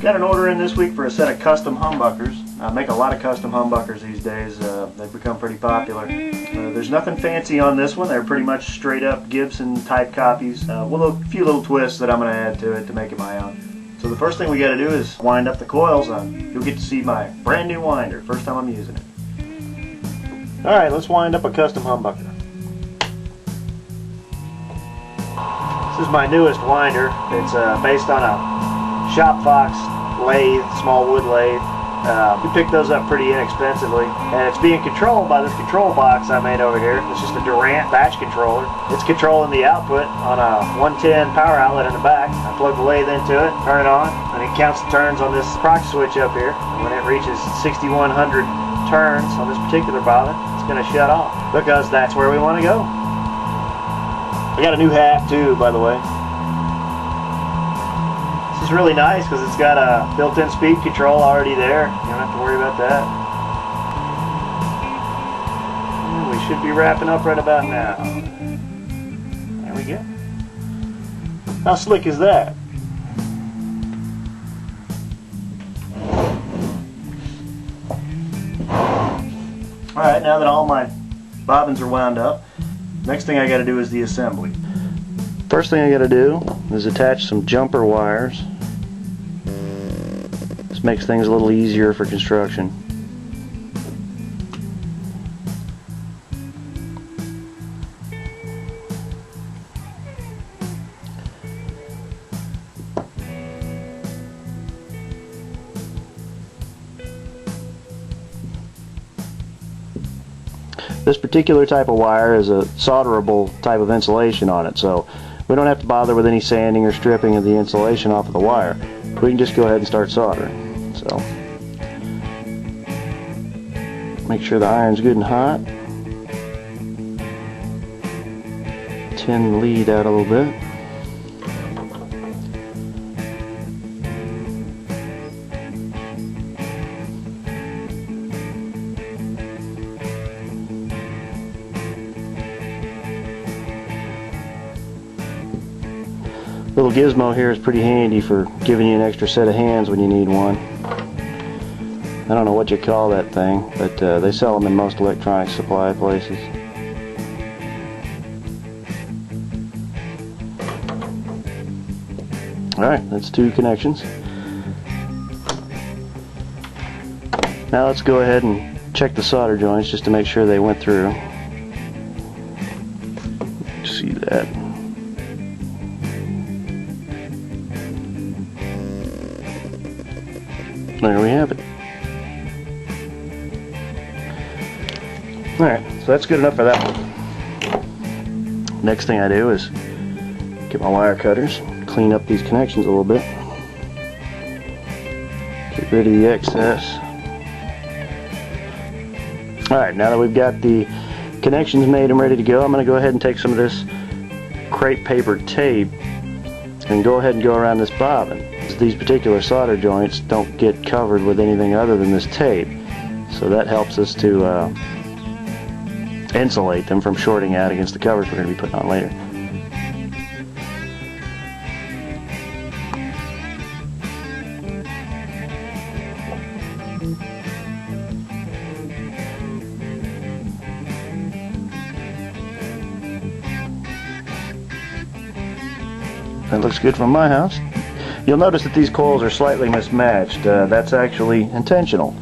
Got an order in this week for a set of custom humbuckers. I make a lot of custom humbuckers these days. They've become pretty popular. There's nothing fancy on this one. They're pretty much straight up Gibson type copies with a few little twists that I'm going to add to it to make it my own. So the first thing we got to do is wind up the coils. You'll get to see my brand new winder, first time I'm using it. Alright, let's wind up a custom humbucker. This is my newest winder. It's based on a Shop Fox lathe, small wood lathe. We picked those up pretty inexpensively, and it's being controlled by this control box I made over here. It's just a Durant batch controller. It's controlling the output on a 110 power outlet in the back. I plug the lathe into it, turn it on, and it counts the turns on this proc switch up here. And when it reaches 6,100 turns on this particular bobbin, it's going to shut off, because that's where we want to go. I got a new hat too, by the way. This is really nice because it's got a built-in speed control already there. You don't have to worry about that. And we should be wrapping up right about now. There we go. How slick is that? Alright, now that all my bobbins are wound up, next thing I got to do is the assembly. First thing I got to do is attach some jumper wires. This makes things a little easier for construction. This particular type of wire is a solderable type of insulation on it, so we don't have to bother with any sanding or stripping of the insulation off of the wire. We can just go ahead and start soldering. So, make sure the iron's good and hot. Tin the lead out a little bit. Little gizmo here is pretty handy for giving you an extra set of hands when you need one. I don't know what you call that thing, but they sell them in most electronic supply places. Alright, that's 2 connections. Now let's go ahead and check the solder joints just to make sure they went through. See that. There we have it. Alright, so that's good enough for that one. Next thing I do is get my wire cutters, clean up these connections a little bit, get rid of the excess. Alright, now that we've got the connections made and ready to go, I'm going to go ahead and take some of this crepe paper tape and go ahead and go around this bobbin. These particular solder joints don't get covered with anything other than this tape, so that helps us to insulate them from shorting out against the covers we're going to be putting on later. That looks good from my house. You'll notice that these coils are slightly mismatched. That's actually intentional.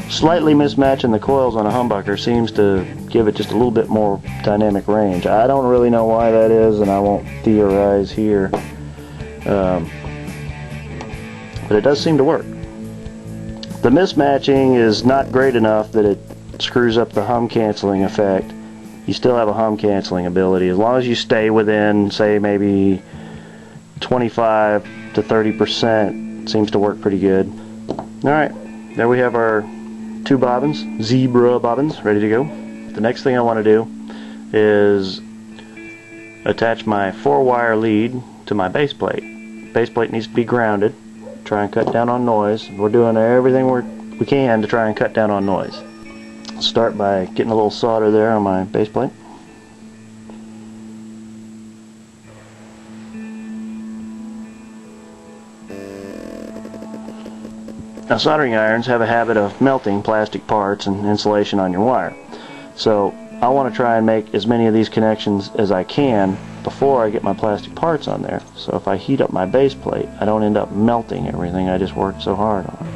Slightly mismatching the coils on a humbucker seems to give it just a little bit more dynamic range. I don't really know why that is, and I won't theorize here. But it does seem to work. The mismatching is not great enough that it screws up the hum canceling effect. You still have a hum canceling ability as long as you stay within, say, maybe 25 to 30%. Seems to work pretty good. Alright, there we have our 2 bobbins, zebra bobbins, ready to go. The next thing I want to do is attach my 4-wire lead to my base plate. Base plate needs to be grounded. Try and cut down on noise. We're doing everything we can to try and cut down on noise. I'll start by getting a little solder there on my base plate. Now, soldering irons have a habit of melting plastic parts and insulation on your wire. So I want to try and make as many of these connections as I can before I get my plastic parts on there. So if I heat up my base plate, I don't end up melting everything I just worked so hard on.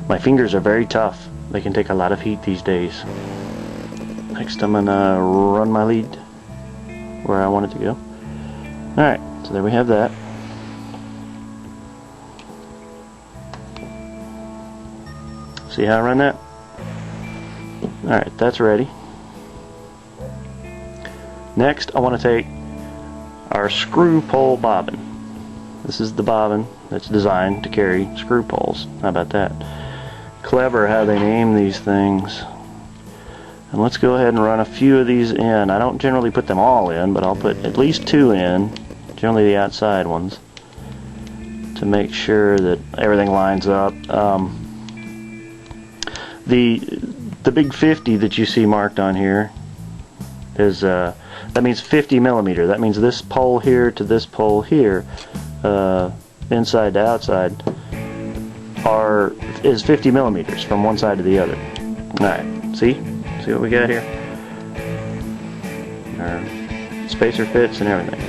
My fingers are very tough. They can take a lot of heat these days. Next I'm going to run my lead where I want it to go. Alright, so there we have that. See how I run that? Alright, that's ready. Next, I want to take our screw pole bobbin. This is the bobbin that's designed to carry screw poles. How about that? Clever how they name these things. And let's go ahead and run a few of these in. I don't generally put them all in, but I'll put at least 2 in, generally the outside ones, to make sure that everything lines up. The big 50 that you see marked on here is that means 50 millimeter. That means this pole here to this pole here, inside to outside, is 50 millimeters from one side to the other. Alright, see what we got here? Our spacer fits and everything.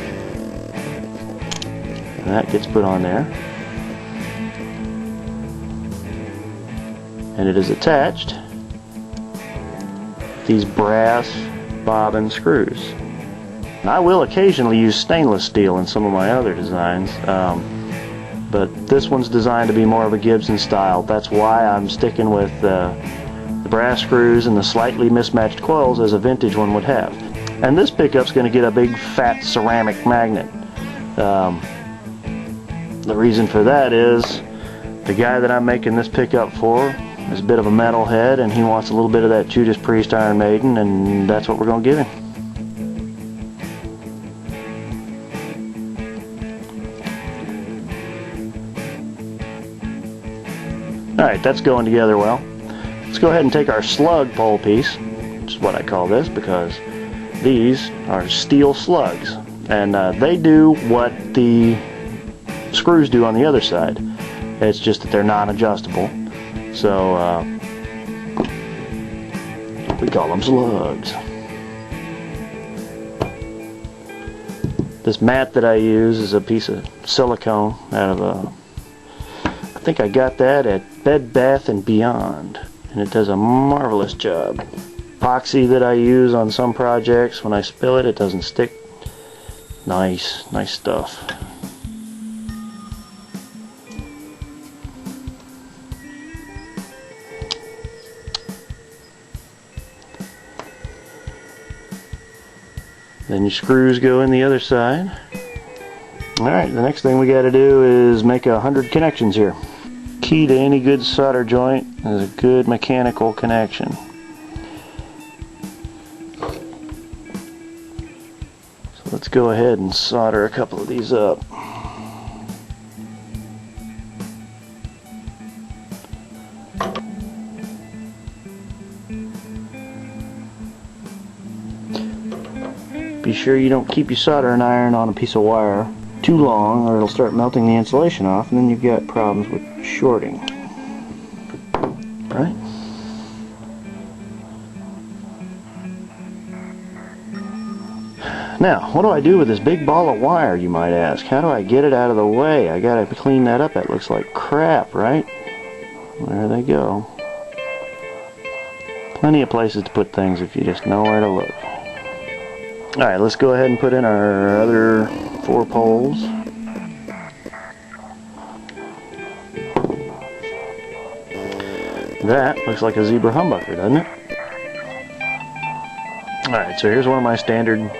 And that gets put on there. And it is attached to these brass bobbin screws. And I will occasionally use stainless steel in some of my other designs, but this one's designed to be more of a Gibson style. That's why I'm sticking with the brass screws and the slightly mismatched coils as a vintage one would have. And this pickup's going to get a big fat ceramic magnet. The reason for that is the guy that I'm making this pickup for is a bit of a metalhead, and he wants a little bit of that Judas Priest Iron Maiden, and that's what we're going to give him. Alright, that's going together well. Let's go ahead and take our slug pole piece, which is what I call this because these are steel slugs, and they do what the screws do on the other side. It's just that they're non-adjustable, so we call them slugs. This mat that I use is a piece of silicone out of I think I got that at Bed Bath & Beyond, and it does a marvelous job. Epoxy that I use on some projects, when I spill it, it doesn't stick. Nice stuff. Then your screws go in the other side. Alright, the next thing we got to do is make 100 connections here. Key to any good solder joint is a good mechanical connection. So let's go ahead and solder a couple of these up. Be sure you don't keep your soldering iron on a piece of wire too long, or it'll start melting the insulation off, and then you've got problems with shorting. Right? Now, what do I do with this big ball of wire, you might ask? How do I get it out of the way? I gotta clean that up. That looks like crap, right? There they go. Plenty of places to put things if you just know where to look. Alright, let's go ahead and put in our other 4 poles. That looks like a zebra humbucker, doesn't it? Alright, so here's one of my standard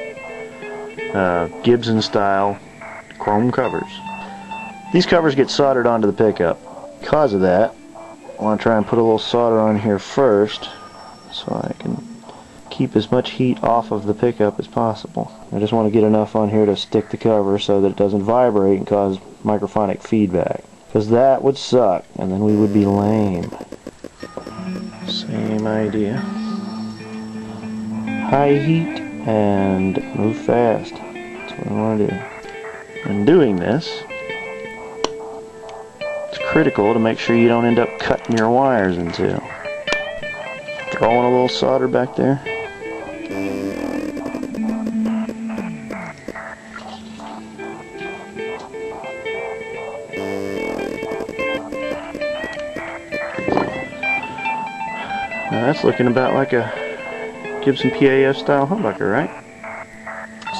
Gibson style chrome covers. These covers get soldered onto the pickup. Because of that, I want to try and put a little solder on here first so I can keep as much heat off of the pickup as possible. I just want to get enough on here to stick the cover so that it doesn't vibrate and cause microphonic feedback, because that would suck and then we would be lame. Same idea. High heat and move fast. That's what I want to do. In doing this, critical to make sure you don't end up cutting your wires into. Throwing a little solder back there. Now that's looking about like a Gibson PAF style humbucker, right?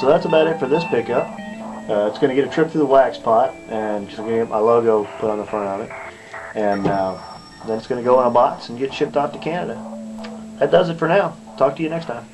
So that's about it for this pickup. It's going to get a trip through the wax pot, and just going to get my logo put on the front of it. And then it's going to go in a box and get shipped off to Canada. That does it for now. Talk to you next time.